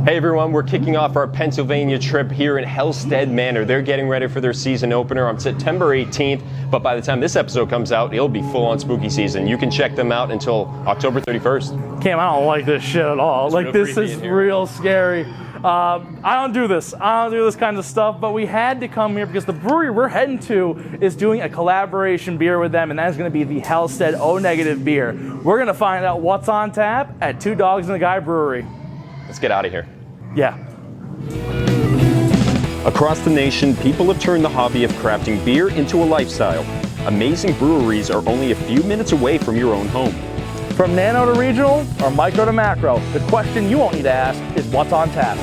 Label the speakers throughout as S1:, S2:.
S1: Hey everyone, we're kicking off our Pennsylvania trip here in Hellstead Manor. They're getting ready for their season opener on September 18th, but by the time this episode comes out, it'll be full on spooky season. You can check them out until October 31st.
S2: Cam, I don't like this shit at all.
S1: It's
S2: like, this is real scary. I don't do this. I don't do this kind of stuff, but we had to come here because the brewery we're heading to is doing a collaboration beer with them, and that is going to be the Hellstead O- beer. We're going to find out what's on tap at Two Dogs and a Guy Brewery.
S1: Let's get out of here.
S2: Yeah.
S1: Across the nation, people have turned the hobby of crafting beer into a lifestyle. Amazing breweries are only a few minutes away from your own home.
S2: From nano to regional or micro to macro, the question you won't need to ask is what's on tap.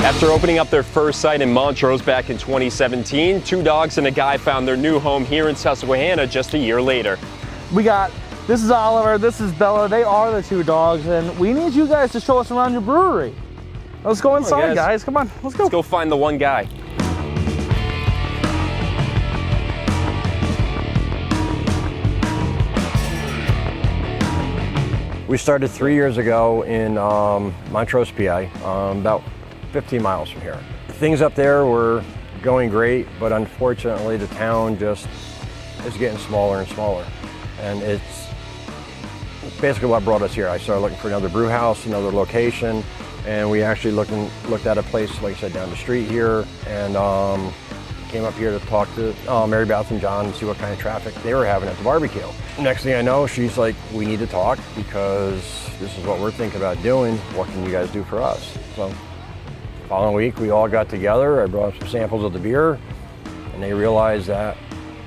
S1: After opening up their first site in Montrose back in 2017, Two Dogs and a Guy found their new home here in Susquehanna just a year later.
S2: This is Oliver, this is Bella, they are the Two Dogs, and we need you guys to show us around your brewery. Let's go inside, guys. Come on, let's go.
S1: Let's go find the one guy.
S3: We started 3 years ago in Montrose, PA, about 15 miles from here. Things up there were going great, but unfortunately the town just is getting smaller and smaller. And it's basically what brought us here. I started looking for another brew house, another location, and we actually looked at a place, like I said, down the street here, and came up here to talk to Mary Beth and John and see what kind of traffic they were having at the barbecue. Next thing I know, she's like, we need to talk because this is what we're thinking about doing. What can you guys do for us? So, following week, we all got together. I brought some samples of the beer, and they realized that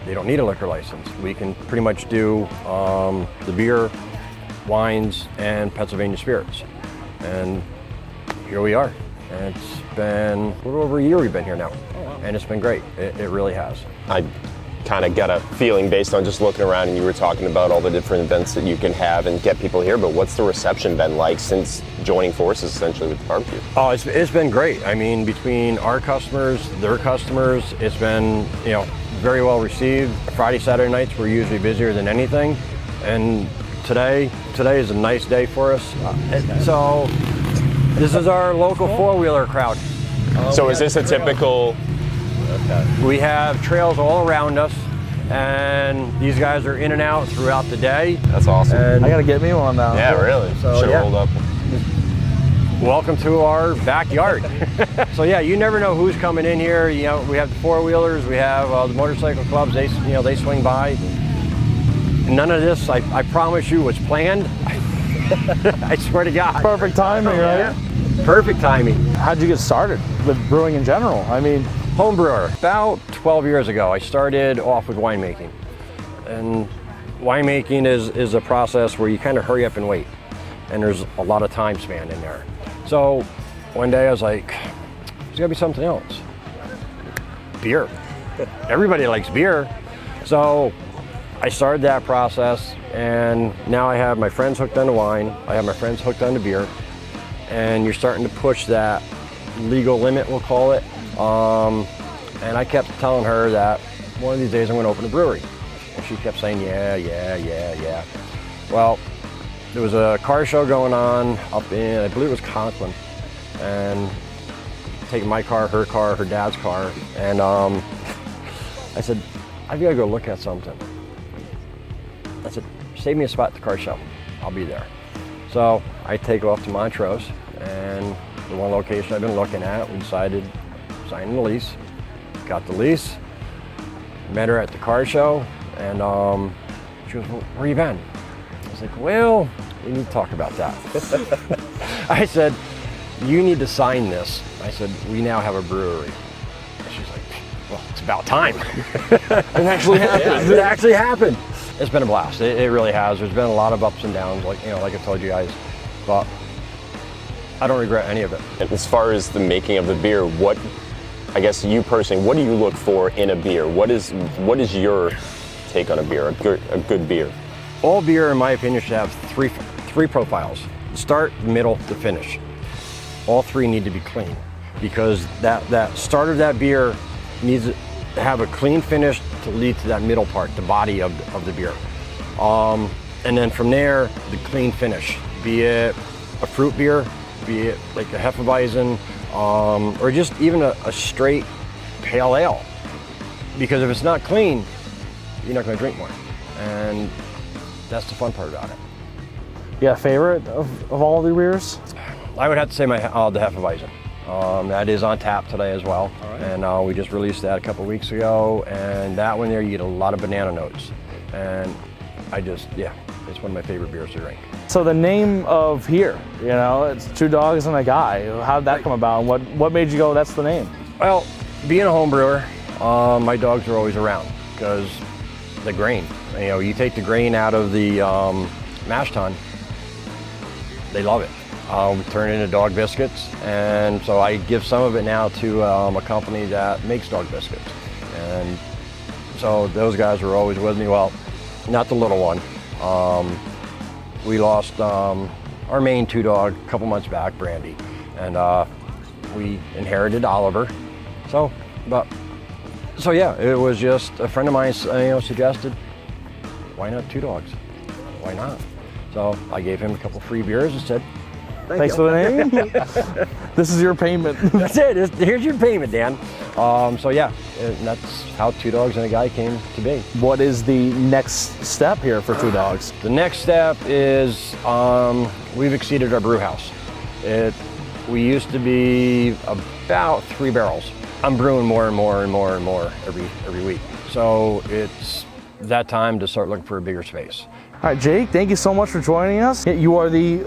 S3: they don't need a liquor license. We can pretty much do the beer, wines, and Pennsylvania spirits. And here we are. And it's been a little over a year we've been here now. And it's been great. It really has.
S1: I kind of got a feeling based on just looking around, and you were talking about all the different events that you can have and get people here, but what's the reception been like since joining forces essentially with the barbecue?
S3: Oh, it's been great. I mean, between our customers, their customers, it's been, very well received. Friday, Saturday nights we're usually busier than anything, and today is a nice day for us. So this is our local four-wheeler crowd.
S1: So is this a typical?
S3: Okay. We have trails all around us, and these guys are in and out throughout the day.
S1: That's awesome.
S2: And I gotta get me one now.
S1: Yeah, really.
S3: So,
S1: should have rolled up.
S3: Welcome to our backyard. So yeah, you never know who's coming in here. We have the four-wheelers, we have the motorcycle clubs. They swing by. None of this, I promise you, was planned. I swear to God.
S2: Perfect timing, right?
S3: Yeah. Perfect timing.
S2: How'd you get started with brewing in general? I mean,
S3: home brewer. About 12 years ago, I started off with winemaking. And winemaking is a process where you kind of hurry up and wait. And there's a lot of time span in there. So one day I was like, there's gotta be something else. Beer. Everybody likes beer. So I started that process, and now I have my friends hooked on the wine, I have my friends hooked on the beer, and you're starting to push that legal limit, we'll call it. And I kept telling her that one of these days I'm gonna open a brewery. And she kept saying, yeah. Well, there was a car show going on up in, I believe it was Conklin, and taking my car, her dad's car, and I said, I've got to go look at something. I said, save me a spot at the car show, I'll be there. So I take off to Montrose, and the one location I've been looking at, we decided signing the lease, got the lease, met her at the car show, and she goes, well, where you been? I was like, well, we need to talk about that. I said, you need to sign this. I said, we now have a brewery. And she's like, well, it's about time. It actually happened. It actually happened. It's been a blast. It really has. There's been a lot of ups and downs, like I told you guys, but I don't regret any of it.
S1: And as far as the making of the beer, I guess you personally, what do you look for in a beer? What is your take on a beer, a good beer?
S3: All beer, in my opinion, should have three profiles: the start, the middle, the finish. all three need to be clean, because that start of that beer needs to have a clean finish to lead to that middle part, the body of the beer. And then from there, the clean finish, be it a fruit beer, be it like a Hefeweizen, or just even a straight pale ale. Because if it's not clean, you're not going to drink more. And that's the fun part about it.
S2: Yeah, favorite of all the beers?
S3: I would have to say the Hefeweizen. That is on tap today as well.
S2: All right.
S3: And we just released that a couple weeks ago. And that one there, you get a lot of banana notes. And it's one of my favorite beers to drink.
S2: So the name of here, it's Two Dogs and a Guy. How did that come about? And what made you go, that's the name?
S3: Well, being a home brewer, my dogs are always around because the grain. You take the grain out of the mash tun, they love it. We turn it into dog biscuits, and so I give some of it now to a company that makes dog biscuits. And so those guys were always with me. Well, not the little one. We lost our main two dog a couple months back, Brandy, and we inherited Oliver. So yeah, it was just a friend of mine, suggested, why not Two Dogs? Why not? So I gave him a couple free beers and said,
S2: Thanks for the name. This is your payment.
S3: That's it. Here's your payment, Dan. So yeah, and that's how Two Dogs and a Guy came to be.
S2: What is the next step here for Two Dogs?
S3: The next step is we've exceeded our brew house. We used to be about 3 barrels. I'm brewing more and more and more and more every week. So it's that time to start looking for a bigger space.
S2: All right, Jake, thank you so much for joining us. You are the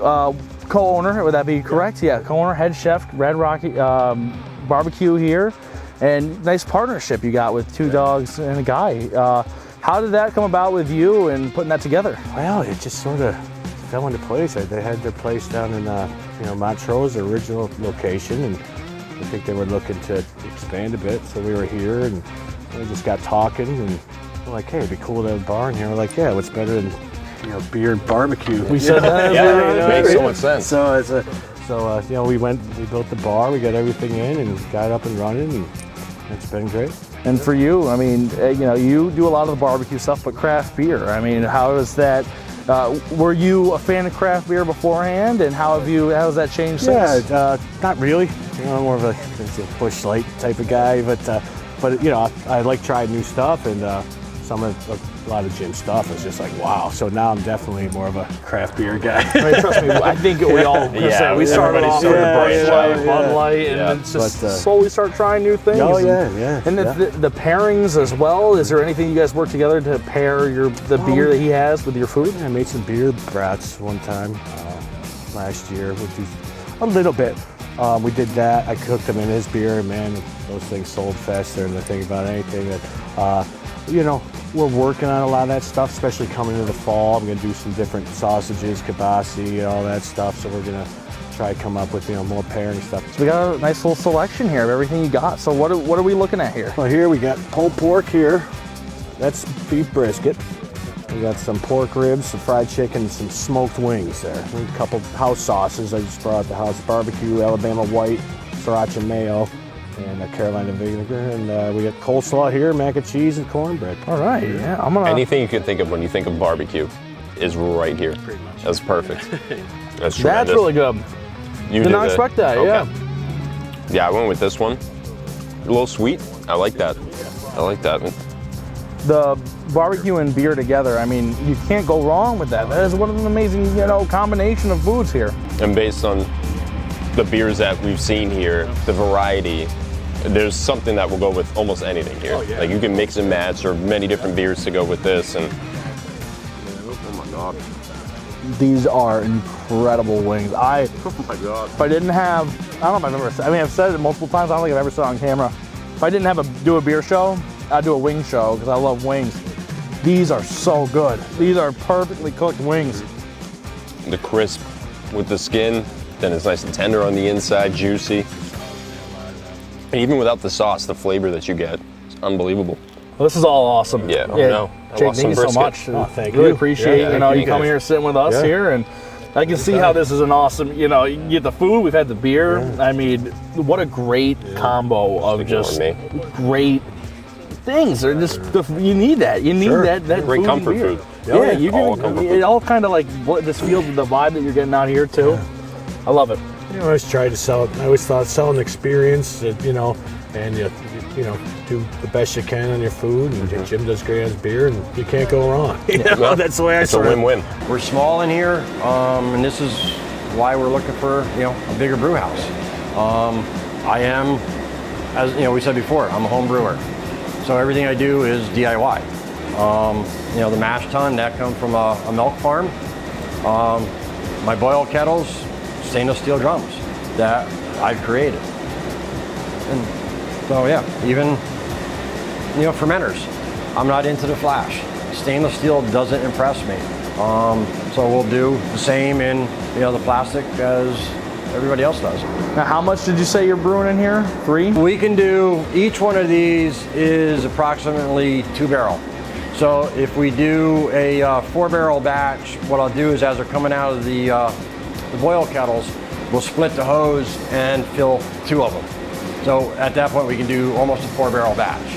S2: co-owner, would that be correct? Yeah, co-owner, head chef, Red Rock BBQ here. And nice partnership you got with Two Dogs and a Guy. How did that come about with you and putting that together?
S4: Well, it just sort of fell into place. They had their place down in Montrose, their original location, and I think they were looking to expand a bit. So we were here, and we just got talking, and we're like, hey, it'd be cool to have a bar in here. We're like, yeah, what's better than beer and barbecue?
S2: We said that.
S1: Yeah, it makes so much sense.
S4: So we built the bar, we got everything in, and got up and running, and it's been great.
S2: And for you, I mean, you do a lot of the barbecue stuff, but craft beer. I mean, how is that? Were you a fan of craft beer beforehand, and how has that changed since?
S4: Yeah, not really. I'm more of a Busch Light type of guy, but I like trying new stuff, and a lot of gin stuff is just like, wow. So now I'm definitely more of a craft beer guy.
S2: I mean, trust me, I think we all we started off with Busch Light, Bud Light, and then just slowly start trying new things.
S4: Oh, yeah.
S2: And the pairings as well. Is there anything you guys work together to pair the beer that he has with your food?
S4: I made some beer brats one time last year, which is a little bit. We did that. I cooked them in his beer, and man, those things sold faster than I think about anything. We're working on a lot of that stuff, especially coming into the fall. I'm going to do some different sausages, kibasi, all that stuff. So we're going to try to come up with more pairing stuff.
S2: So we got a nice little selection here of everything you got. So what are we looking at here?
S4: Well, here we got pulled pork here. That's beef brisket. We got some pork ribs, some fried chicken, and some smoked wings there. And a couple house sauces. I just brought out the house barbecue, Alabama white, sriracha mayo, and a Carolina vinegar. And we got coleslaw here, mac and cheese, and cornbread.
S2: All right, yeah.
S1: Anything you could think of when you think of barbecue is right here. Pretty much. That's perfect. That's tremendous.
S2: That's really good.
S1: You
S2: did not expect that,
S1: okay.
S2: Yeah.
S1: Yeah, I went with this one. A little sweet. I like that. I like that.
S2: The barbecue and beer together, I mean, you can't go wrong with that. That is one of an amazing, combination of foods here.
S1: And based on the beers that we've seen here, the variety, there's something that will go with almost anything here. Oh, yeah. Like you can mix and match, or many different beers to go with this. And oh my God,
S2: these are incredible wings.
S1: Oh my God.
S2: If I didn't have, I don't know if I've ever said, I've said it multiple times. I don't think I've ever said it on camera. If I didn't do a beer show, I'd do a wing show because I love wings. These are so good. These are perfectly cooked wings.
S1: The crisp with the skin, then it's nice and tender on the inside, juicy. And even without the sauce, the flavor that you get is unbelievable.
S2: Well, this is all awesome.
S1: Yeah, no.
S2: Jake, thank you so much.
S4: Oh, thank
S2: really
S4: you.
S2: appreciate you coming here, sitting with us here, and I can see how this is an awesome, you get the food, we've had the beer. I mean, what a great combo of just great things. They're just, you need that. You need that
S1: great
S2: food
S1: comfort
S2: and beer.
S1: food.
S2: Yeah, you can, it all kind of like what this feels with the vibe that you're getting out here too. I love it.
S4: I always tried to sell it. I always thought selling experience, and do the best you can on your food. And Jim does great on his beer, and you can't go wrong. That's the way I
S1: It's a win-win.
S3: We're small in here, and this is why we're looking for a bigger brew house. I am, as we said before, I'm a home brewer, so everything I do is DIY. The mash tun that comes from a milk farm. My boil kettles, stainless steel drums that I've created. And so even fermenters. I'm not into the flash. Stainless steel doesn't impress me. So we'll do the same in the plastic as everybody else does.
S2: Now, how much did you say you're brewing in here? 3?
S3: We can do, each one of these is approximately 2 barrel. So if we do a 4-barrel batch, what I'll do is as they're coming out of the boil kettles, we'll split the hose and fill 2 of them. So at that point we can do almost a 4-barrel batch.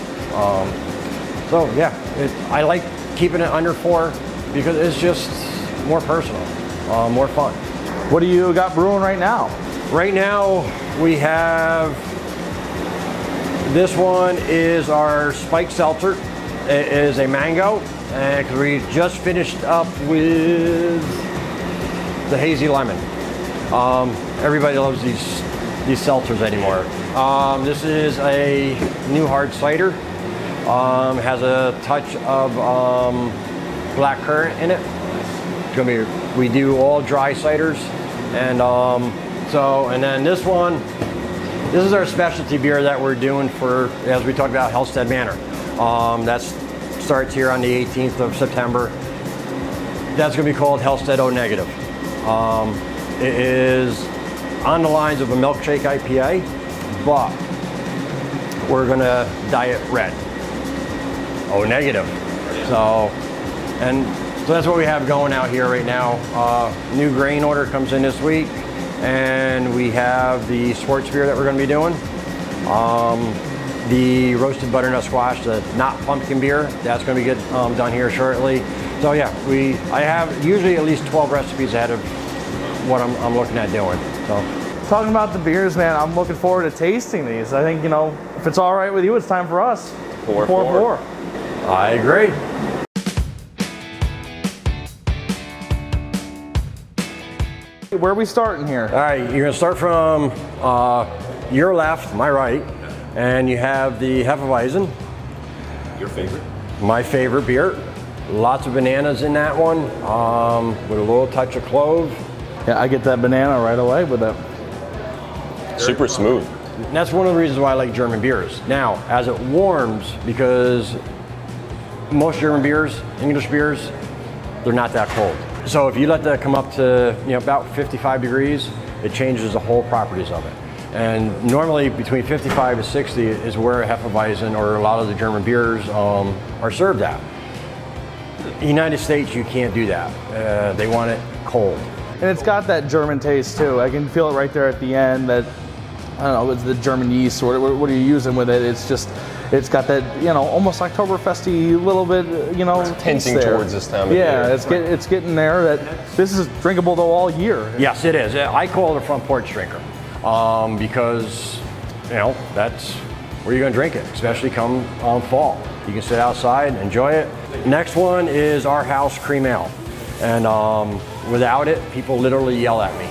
S3: I like keeping it under 4 because it's just more personal, more fun.
S2: What do you got brewing right now?
S3: Right now we have, this one is our spiked seltzer. It is a mango, because we just finished up with the hazy lemon. Everybody loves these seltzers anymore. This is a new hard cider. Has a touch of black currant in it. It's gonna be, we do all dry ciders, and and then this one, this is our specialty beer that we're doing for, as we talked about, Hellstead Manor. That starts here on the 18th of September. That's gonna be called Hellstead O negative. It is on the lines of a milkshake IPA, but we're gonna dye it red. O negative. So that's what we have going out here right now. New grain order comes in this week, and we have the sports beer that we're gonna be doing. The roasted butternut squash, the not pumpkin beer, that's gonna be done here shortly. So I have usually at least 12 recipes ahead of what I'm looking at doing. So.
S2: Talking about the beers, man, I'm looking forward to tasting these. I think, if it's all right with you, it's time for us. 4-4.
S3: I agree.
S2: Where are we starting here?
S3: All right, you're gonna start from your left, my right, and you have the Hefeweizen.
S1: Your favorite?
S3: My favorite beer. Lots of bananas in that one, with a little touch of clove.
S2: Yeah, I get that banana right away with that.
S1: Super smooth.
S3: And that's one of the reasons why I like German beers. Now, as it warms, because most German beers, English beers, they're not that cold. So if you let that come up to about 55 degrees, it changes the whole properties of it. And normally between 55 to 60 is where a Hefeweizen or a lot of the German beers are served at. In the United States, you can't do that. They want it cold.
S2: And it's got that German taste too. I can feel it right there at the end, that, I don't know, it's the German yeast, or what are you using with it? It's got that, almost Oktoberfesty little bit,
S1: Tending
S2: there.
S1: towards this time of year.
S2: It's getting there. That this is drinkable though all year.
S3: Yes, it is. I call it a front porch drinker, because, that's where you're gonna drink it, especially come fall. You can sit outside, enjoy it. Next one is our house cream ale. And without it, people literally yell at me.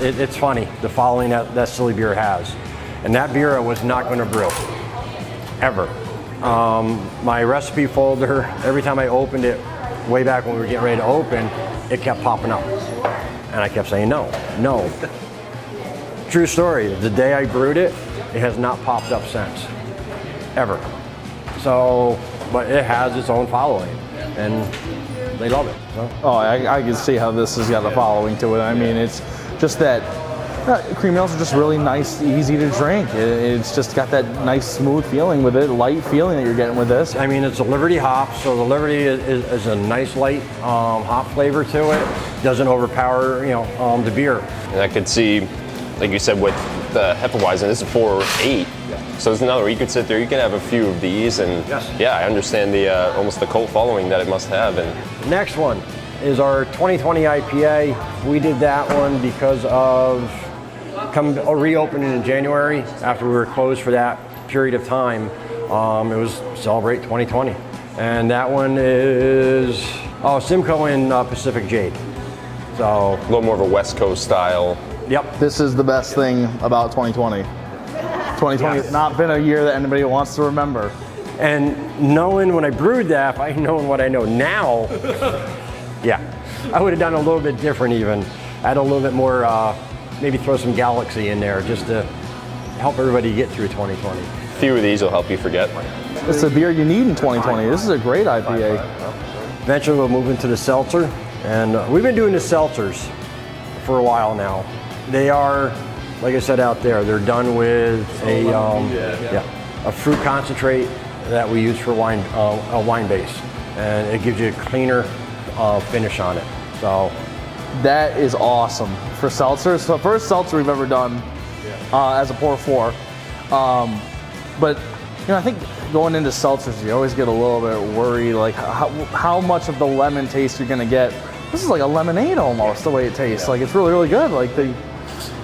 S3: It's funny, the following that silly beer has. And that beer I was not going to brew, ever. My recipe folder, every time I opened it, way back when we were getting ready to open, it kept popping up. And I kept saying no. True story, the day I brewed it, it has not popped up since, ever. So, but it has its own following, and they love it. So.
S2: Oh, I can see how this has got a following to it. I mean, it's just that Cream ales are just really nice, easy to drink. It's just got that nice, smooth feeling with it, light feeling that you're getting with this.
S3: I mean, it's a Liberty hop, so the Liberty is a nice light hop flavor to it. Doesn't overpower, the beer.
S1: And I could see, like you said, with the Hefeweizen, this is 4.8. So there's another. You could sit there, you can have a few of these, and
S3: yes.
S1: Yeah, I understand the almost the cult following that it must have. And
S3: next one is our 2020 IPA. We did that one because of reopening in January after we were closed for that period of time. It was Celebrate 2020. And that one is Simcoe and Pacific Jade. So
S1: a little more of a West Coast style.
S3: Yep.
S2: This is the best thing about 2020. 2020 has not been a year that anybody wants to remember.
S3: And knowing when I brewed that, if I known what I know now, yeah, I would have done a little bit different even. Add a little bit more, maybe throw some Galaxy in there just to help everybody get through 2020.
S1: A few of these will help you forget.
S2: It's a beer you need in 2020. This is a great IPA.
S3: Eventually we'll move into the Seltzer. And we've been doing the Seltzers for a while now. They are, like I said out there, they're done with a fruit concentrate that we use for wine, a wine base, and it gives you a cleaner finish on it. So
S2: that is awesome for seltzers. So first seltzer we've ever done as a pour four, but I think going into seltzers you always get a little bit worried, like how much of the lemon taste you're gonna get. This is like a lemonade almost the way it tastes. Like it's really, really good. Like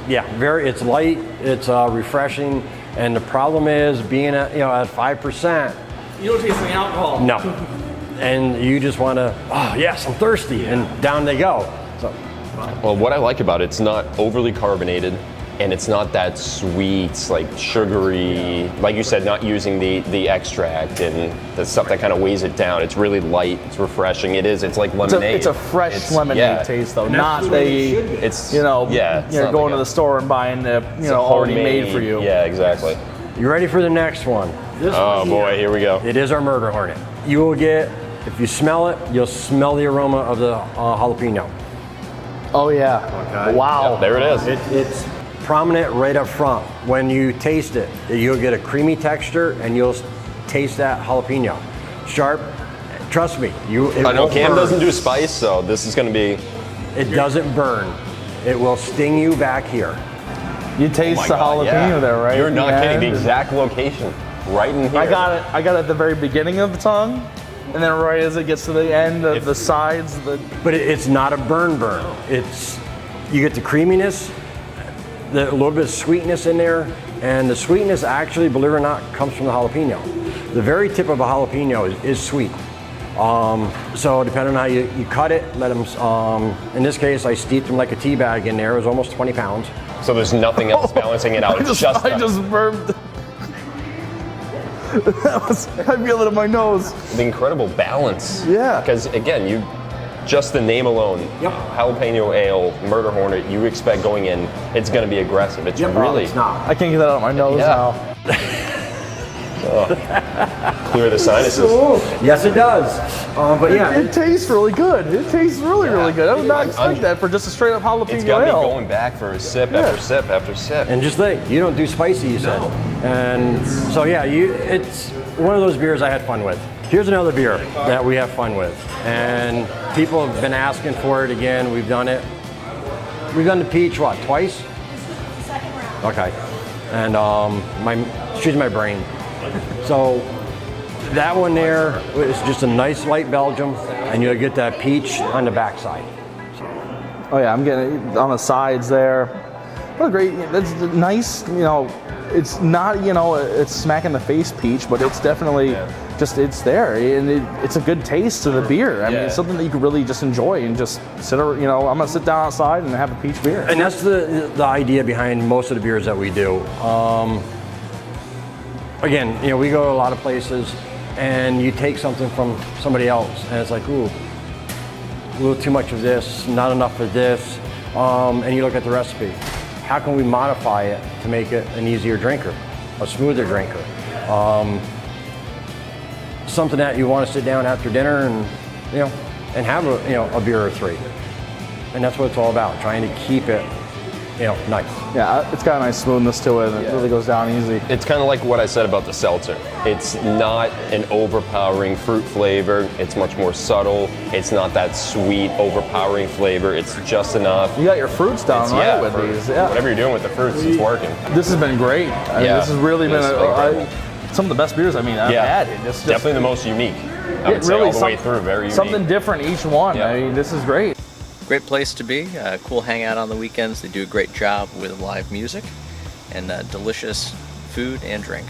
S3: it's light, it's refreshing, and the problem is being at 5%.
S2: You don't taste any alcohol.
S3: No, and you just want to. Oh yes, I'm thirsty, and down they go. So,
S1: well, what I like about it's not overly carbonated, and it's not that sweet, like sugary. Like you said, not using the extract and the stuff that kind of weighs it down. It's really light. It's refreshing. It's like lemonade.
S2: It's a fresh lemonade taste, though, not
S1: it's
S2: you're going to the store and buying the already made for you.
S1: Yeah, exactly.
S3: You ready for the next one?
S1: Oh boy, here we go.
S3: It is our Murder Hornet. You will get, if you smell it, you'll smell the aroma of the jalapeno.
S2: Oh yeah. Okay. Wow.
S1: Yep, there it is.
S3: It's prominent right up front. When you taste it, you'll get a creamy texture and you'll taste that jalapeno. Sharp, trust me.
S1: I know Cam doesn't do spice, so this is going to be...
S3: It doesn't burn. It will sting you back here.
S2: You taste the jalapeno there, right?
S1: You're not kidding. The exact location, right in here.
S2: I got it at the very beginning of the tongue, and then right as it gets to the end of the sides.
S3: But it's not a burn. You get the creaminess, a little bit of sweetness in there, and the sweetness actually, believe it or not, comes from the jalapeno. The very tip of a jalapeno is sweet. So depending on how you cut it, let them, in this case, I steeped them like a tea bag in there. It was almost 20 pounds.
S1: So there's nothing else balancing it out.
S2: I just burped. I feel it in my nose.
S1: The incredible balance.
S2: Yeah.
S1: Because again, just the name alone, Jalapeno Ale, Murder Hornet, you expect going in, it's going to be aggressive. It's really...
S3: It's not.
S2: I can't get that out of my nose now.
S1: Clear the sinuses.
S3: Yes, it does. But yeah.
S2: It tastes really good. It tastes really, really good. I would not expect that for just a straight up jalapeno ale.
S1: It's got me going back for sip after sip after sip.
S3: And just think, you don't do spicy, you said. And so yeah, it's one of those beers I had fun with. Here's another beer that we have fun with. And people have been asking for it again. We've done it. We've done the peach, what, twice?
S5: This is the second round.
S3: Okay. And excuse my brain. So that one there is just a nice light Belgium, and you'll get that peach on the backside.
S2: Oh yeah, I'm getting it on the sides there. What a great, that's nice, it's not, it's smack in the face peach, but it's definitely it's there, and it's a good taste to the beer. I mean, it's something that you can really just enjoy and just sit, I'm gonna sit down outside and have a peach beer.
S3: And that's the idea behind most of the beers that we do. Again, we go to a lot of places, and you take something from somebody else, and it's like, ooh, a little too much of this, not enough of this, and you look at the recipe. How can we modify it to make it an easier drinker, a smoother drinker? Something that you want to sit down after dinner and have a beer or three. And that's what it's all about, trying to keep it nice.
S2: Yeah, it's got a nice smoothness to it, and it really goes down easy.
S1: It's kind of like what I said about the seltzer. It's not an overpowering fruit flavor. It's much more subtle. It's not that sweet, overpowering flavor. It's just enough.
S2: You got your fruits down right with these. Yeah.
S1: Whatever you're doing with the fruits, it's working.
S2: This has been great. I mean, this has really been some of the best beers I've had. It's just,
S1: definitely the most unique. I would say all the way through, very unique.
S2: Something different each one.
S1: Yeah.
S2: I mean, this is great.
S6: Great place to be. Cool hangout on the weekends. They do a great job with live music and delicious food and drink.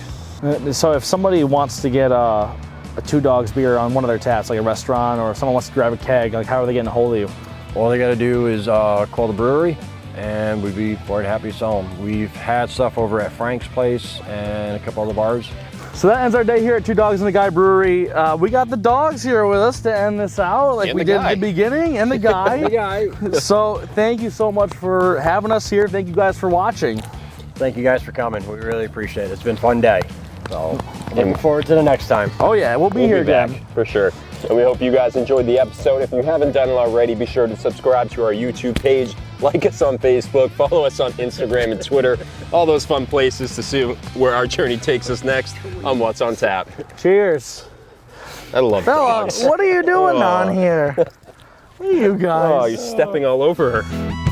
S2: So if somebody wants to get a Two Dogz beer on one of their taps, like a restaurant, or someone wants to grab a keg, like how are they getting a hold of you?
S3: All they got to do is call the brewery, and we'd be more than happy to sell them. We've had stuff over at Frank's Place and a couple other bars.
S2: So that ends our day here at Two Dogz in the Guy Brewery. We got the dogs here with us to end this out, like we did at the beginning, and the guy. So thank you so much for having us here. Thank you guys for watching.
S3: Thank you guys for coming. We really appreciate it. It's been a fun day. So looking forward to the next time.
S2: Oh yeah, we'll be here again.
S1: Back, for sure. And we hope you guys enjoyed the episode. If you haven't done it already, be sure to subscribe to our YouTube page, like us on Facebook, follow us on Instagram and Twitter, all those fun places to see where our journey takes us next on What's on Tap.
S2: Cheers.
S1: I love
S2: Bella,
S1: dogs.
S2: what are you doing on here? What are you guys?
S1: Oh, you're stepping all over her.